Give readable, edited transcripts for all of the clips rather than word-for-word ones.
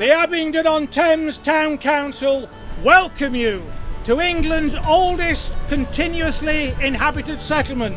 The Abingdon Town Council welcome you to England's oldest continuously inhabited settlement.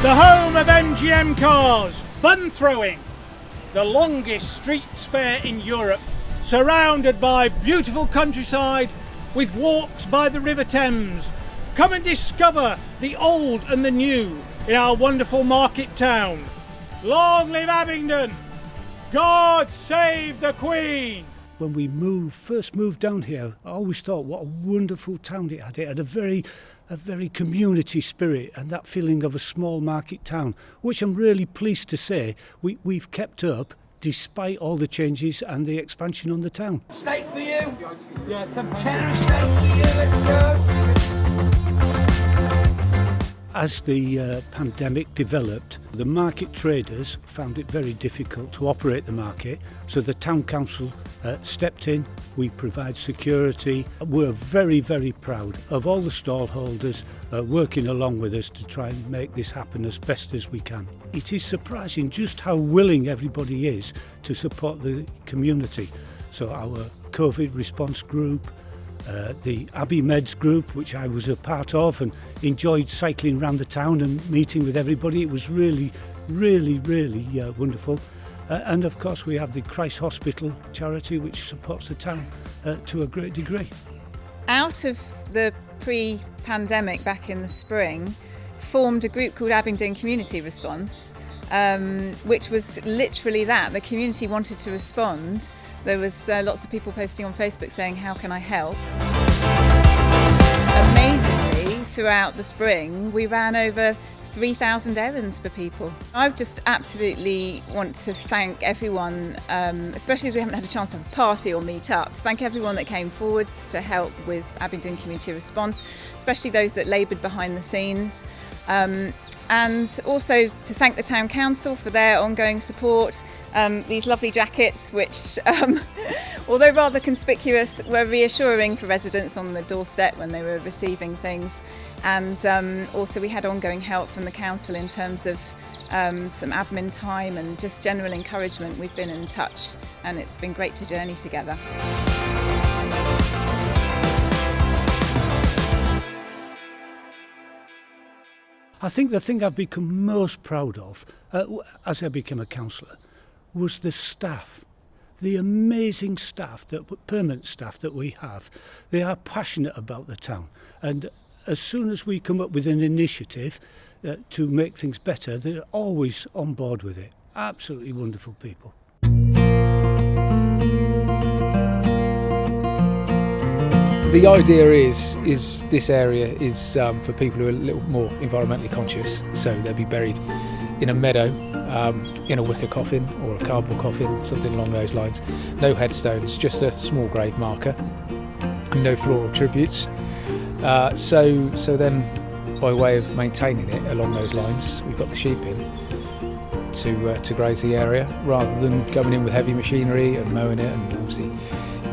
The home of MGM cars, bun throwing, the longest streets fair in Europe, surrounded by beautiful countryside with walks by the River Thames. Come and discover the old and the new in our wonderful market town. Long live Abingdon! God save the Queen! When we first moved down here, I always thought what a wonderful town it had. It had a very community spirit and that feeling of a small market town, which I'm really pleased to say we've kept up despite all the changes and the expansion on the town. Steak for you? Yeah, 10 steak for you, let's go. As the pandemic developed, the market traders found it very difficult to operate the market, so the town council stepped in. We provide security. We're very, very proud of all the stall holders working along with us to try and make this happen as best as we can. It is surprising just how willing everybody is to support the community. So our COVID response group, the Abbey Meds group, which I was a part of and enjoyed cycling around the town and meeting with everybody. It was really wonderful. And of course we have the Christ Hospital charity, which supports the town to a great degree. Out of the pre-pandemic back in the spring, formed a group called Abingdon Community Response, which was literally that. The community wanted to respond. There was lots of people posting on Facebook saying, how can I help? Amazingly, throughout the spring, we ran over 3,000 errands for people. I just absolutely want to thank everyone, especially as we haven't had a chance to have a party or meet up, thank everyone that came forwards to help with Abingdon Community Response, especially those that laboured behind the scenes. And also to thank the Town Council for their ongoing support. These lovely jackets, which, although rather conspicuous, were reassuring for residents on the doorstep when they were receiving things. And also we had ongoing help from the council in terms of some admin time and just general encouragement. We've been in touch and it's been great to journey together. I think the thing I've become most proud of as I became a councillor was the staff, the amazing staff, permanent staff that we have. They are passionate about the town, and as soon as we come up with an initiative to make things better, they're always on board with it. Absolutely wonderful people. The idea is this area is for people who are a little more environmentally conscious, so they'll be buried in a meadow, in a wicker coffin or a cardboard coffin, something along those lines. No headstones, just a small grave marker, and no floral tributes. So then, by way of maintaining it along those lines, we've got the sheep in to graze the area, rather than going in with heavy machinery and mowing it, and obviously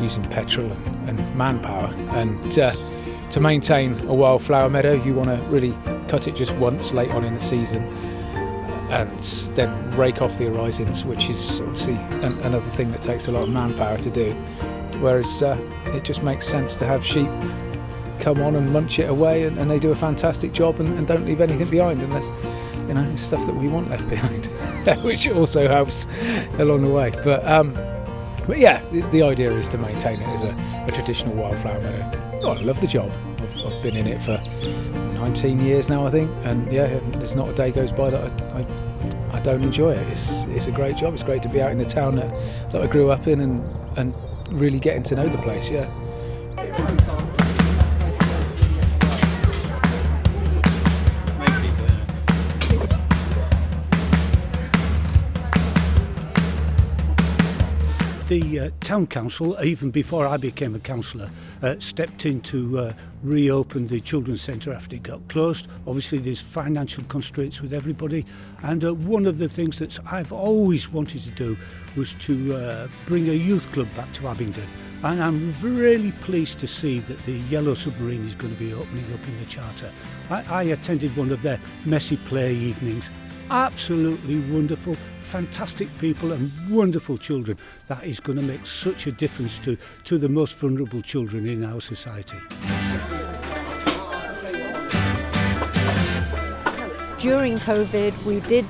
using petrol and manpower. And to maintain a wildflower meadow, you want to really cut it just once late on in the season and then rake off the horizons, which is obviously another thing that takes a lot of manpower to do, whereas it just makes sense to have sheep come on and munch it away, and they do a fantastic job and don't leave anything behind, unless it's stuff that we want left behind, which also helps along the way. But yeah, the idea is to maintain it as a traditional wildflower meadow. Oh, I love the job. I've been in it for 19 years now, I think, and yeah, there's not a day goes by that I don't enjoy it. It's a great job. It's great to be out in the town that I grew up in and really getting to know the place, yeah. The town council, even before I became a councillor, stepped in to reopen the children's centre after it got closed. Obviously there's financial constraints with everybody, and one of the things that I've always wanted to do was to bring a youth club back to Abingdon, and I'm really pleased to see that the Yellow Submarine is going to be opening up in the charter. I attended one of their messy play evenings. Absolutely wonderful, fantastic people and wonderful children. That is going to make such a difference to the most vulnerable children in our society. During COVID, we did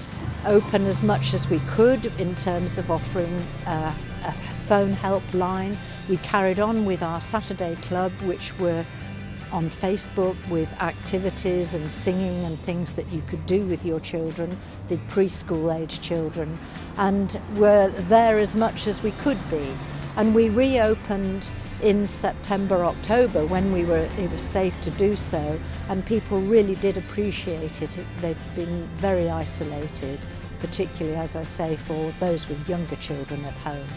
open as much as we could in terms of offering a phone helpline. We carried on with our Saturday club, which were on Facebook with activities and singing and things that you could do with your children, the preschool age children, and were there as much as we could be. And we reopened in September, October when it was safe to do so, and people really did appreciate it. They've been very isolated, particularly, as I say, for those with younger children at home.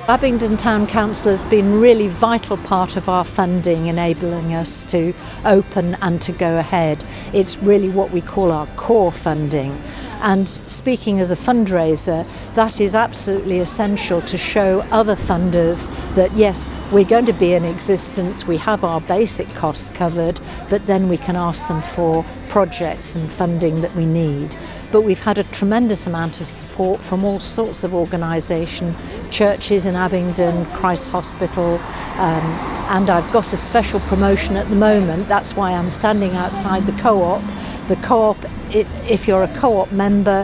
Abingdon Town Council has been a really vital part of our funding, enabling us to open and to go ahead. It's really what we call our core funding. And speaking as a fundraiser, that is absolutely essential to show other funders that yes, we're going to be in existence, we have our basic costs covered, but then we can ask them for projects and funding that we need. But we've had a tremendous amount of support from all sorts of organisations, churches in Abingdon, Christ Hospital, and I've got a special promotion at the moment. That's why I'm standing outside the co-op. The co-op, if you're a co-op member,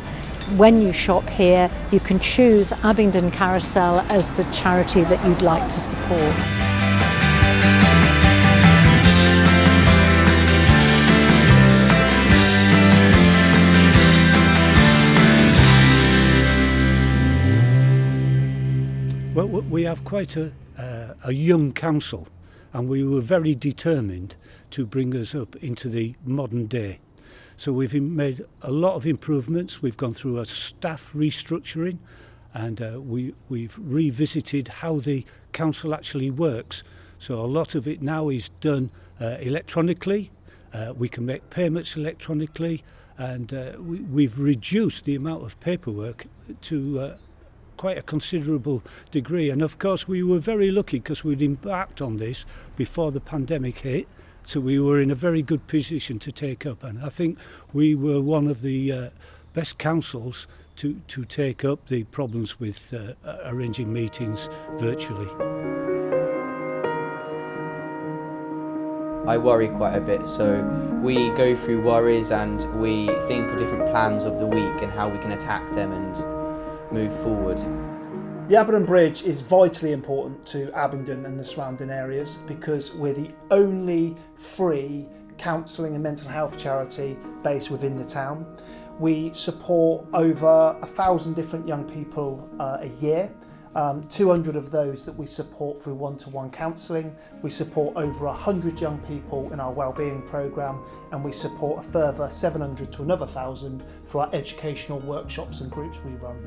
when you shop here, you can choose Abingdon Carousel as the charity that you'd like to support. Well, we have quite a young council, and we were very determined to bring us up into the modern day. So we've made a lot of improvements. We've gone through a staff restructuring, and we've revisited how the council actually works. So a lot of it now is done electronically. We can make payments electronically, and we've reduced the amount of paperwork to quite a considerable degree. And of course we were very lucky because we'd embarked on this before the pandemic hit, so we were in a very good position to take up, and I think we were one of the best councils to take up the problems with arranging meetings virtually. I worry quite a bit, so we go through worries and we think of different plans of the week and how we can attack them and move forward. The Abingdon Bridge is vitally important to Abingdon and the surrounding areas because we're the only free counselling and mental health charity based within the town. We support over 1,000 different young people a year. 200 of those that we support through one-to-one counselling. We support over 100 young people in our wellbeing programme, and we support a further 700 to another 1,000 for our educational workshops and groups we run.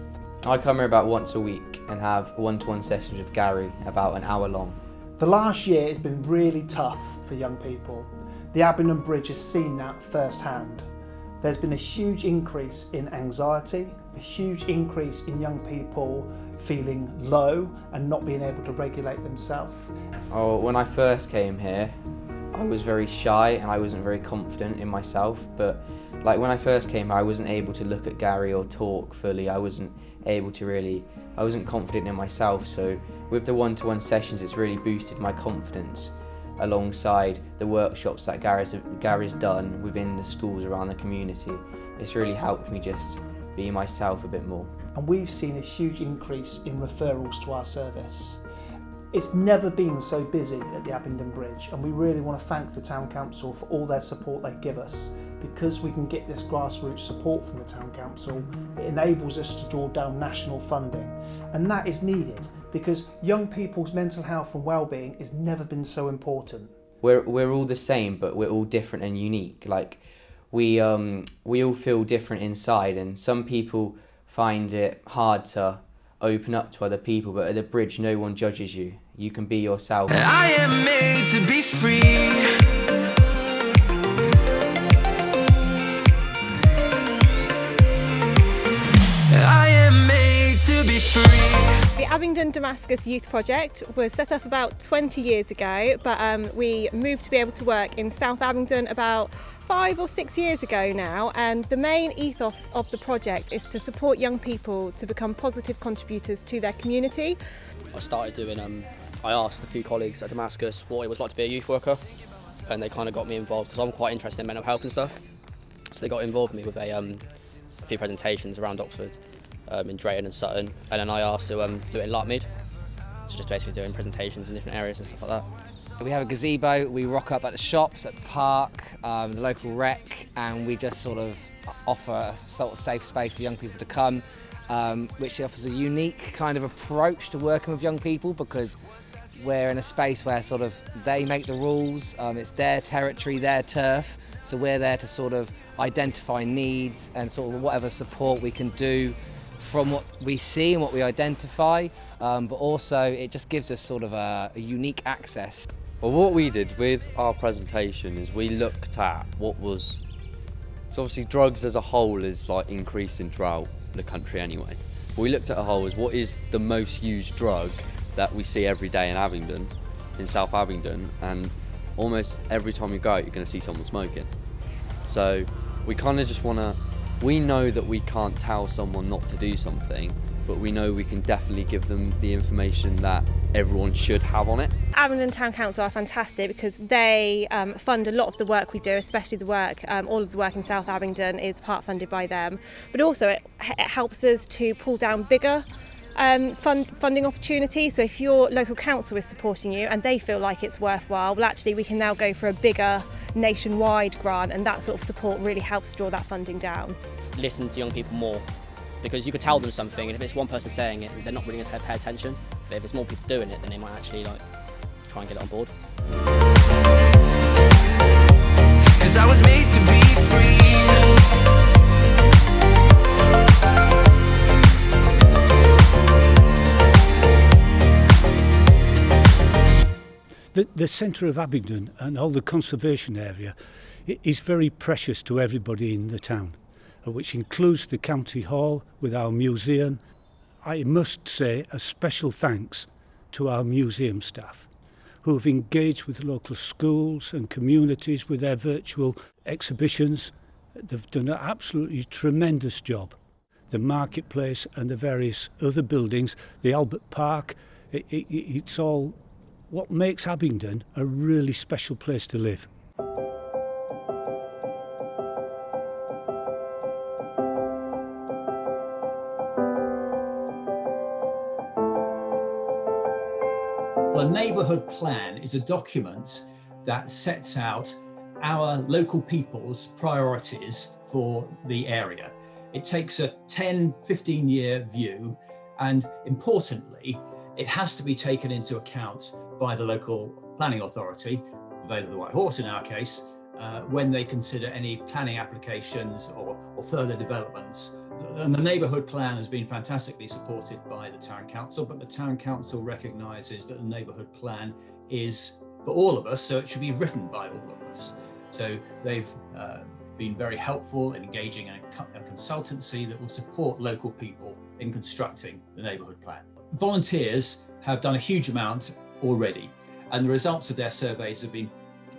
I come here about once a week and have one-to-one sessions with Gary, about an hour long. The last year has been really tough for young people. The Abingdon Bridge has seen that firsthand. There's been a huge increase in anxiety, a huge increase in young people feeling low and not being able to regulate themselves. Oh, when I first came here, I was very shy and I wasn't very confident in myself, but like when I first came here, I wasn't able to look at Gary or talk fully. I wasn't confident in myself, so with the one-to-one sessions it's really boosted my confidence alongside the workshops that Gary's done within the schools around the community. It's really helped me just be myself a bit more. And we've seen a huge increase in referrals to our service. It's never been so busy at the Abingdon Bridge, and we really want to thank the Town Council for all their support they give us. Because we can get this grassroots support from the Town Council, it enables us to draw down national funding. And that is needed because young people's mental health and well-being has never been so important. We're all the same, but we're all different and unique. Like we all feel different inside, and some people find it hard to open up to other people, but at the bridge no one judges you. You can be yourself. I am made to be free. The Abingdon Damascus Youth Project was set up about 20 years ago, but we moved to be able to work in South Abingdon about 5 or 6 years ago now, and the main ethos of the project is to support young people to become positive contributors to their community. I started doing, I asked a few colleagues at Damascus what it was like to be a youth worker, and they kind of got me involved because I'm quite interested in mental health and stuff. So they got involved with me with a few presentations around Oxford, in Drayton and Sutton, and then I asked to do it in Larkmead, so just basically doing presentations in different areas and stuff like that. We have a gazebo, we rock up at the shops, at the park, the local rec, and we just sort of offer a sort of safe space for young people to come, which offers a unique kind of approach to working with young people, because we're in a space where sort of they make the rules, it's their territory, their turf, so we're there to sort of identify needs and sort of whatever support we can do from what we see and what we identify, but also it just gives us sort of a unique access. Well, what we did with our presentation is we looked at what was, so obviously drugs as a whole is like increasing throughout the country anyway. But we looked at a whole as what is the most used drug that we see every day in Abingdon, in South Abingdon, and almost every time you go out you're going to see someone smoking. So we kind of just want to, we know that we can't tell someone not to do something, but we know we can definitely give them the information that everyone should have on it. Abingdon Town Council are fantastic because they fund a lot of the work we do, especially the work, all of the work in South Abingdon is part funded by them, but also it helps us to pull down bigger funding opportunities. So if your local council is supporting you and they feel like it's worthwhile, well actually we can now go for a bigger nationwide grant, and that sort of support really helps draw that funding down. Listen to young people more, because you could tell them something and if it's one person saying it they're not really going to pay attention, but if it's more people doing it then they might actually like try and get it on board. 'Cause I was made to be free. The centre of Abingdon and all the conservation area is very precious to everybody in the town, which includes the county hall with our museum. I must say a special thanks to our museum staff who have engaged with local schools and communities with their virtual exhibitions. They've done an absolutely tremendous job. The marketplace and the various other buildings, the Albert Park, it's all what makes Abingdon a really special place to live. Well, a neighbourhood plan is a document that sets out our local people's priorities for the area. It takes a 10-15 year view, and importantly, it has to be taken into account by the local planning authority, the Vale of the White Horse in our case, when they consider any planning applications or further developments. And the neighbourhood plan has been fantastically supported by the Town Council, but the Town Council recognises that the neighbourhood plan is for all of us, so it should be written by all of us. So they've been very helpful in engaging in a consultancy that will support local people in constructing the neighbourhood plan. Volunteers have done a huge amount already, and the results of their surveys have been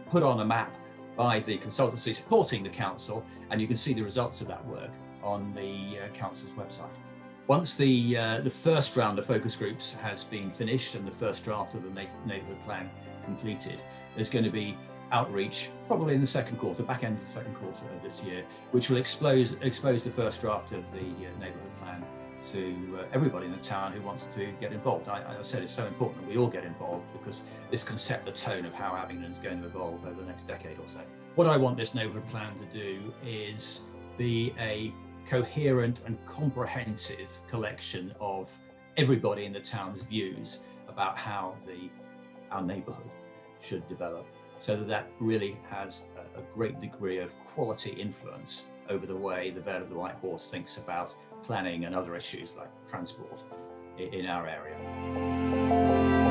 put on a map by the consultancy supporting the council, and you can see the results of that work on the council's website. Once the first round of focus groups has been finished and the first draft of the neighbourhood plan completed, there's going to be outreach probably in the second quarter, back end of the second quarter of this year, which will expose the first draft of the neighbourhood plan to everybody in the town who wants to get involved. I said it's so important that we all get involved because this can set the tone of how Abingdon is going to evolve over the next decade or so. What I want this neighbourhood plan to do is be a coherent and comprehensive collection of everybody in the town's views about how our neighbourhood should develop, so that really has a great degree of quality influence over the way the Vale of the White Horse thinks about planning and other issues like transport in our area.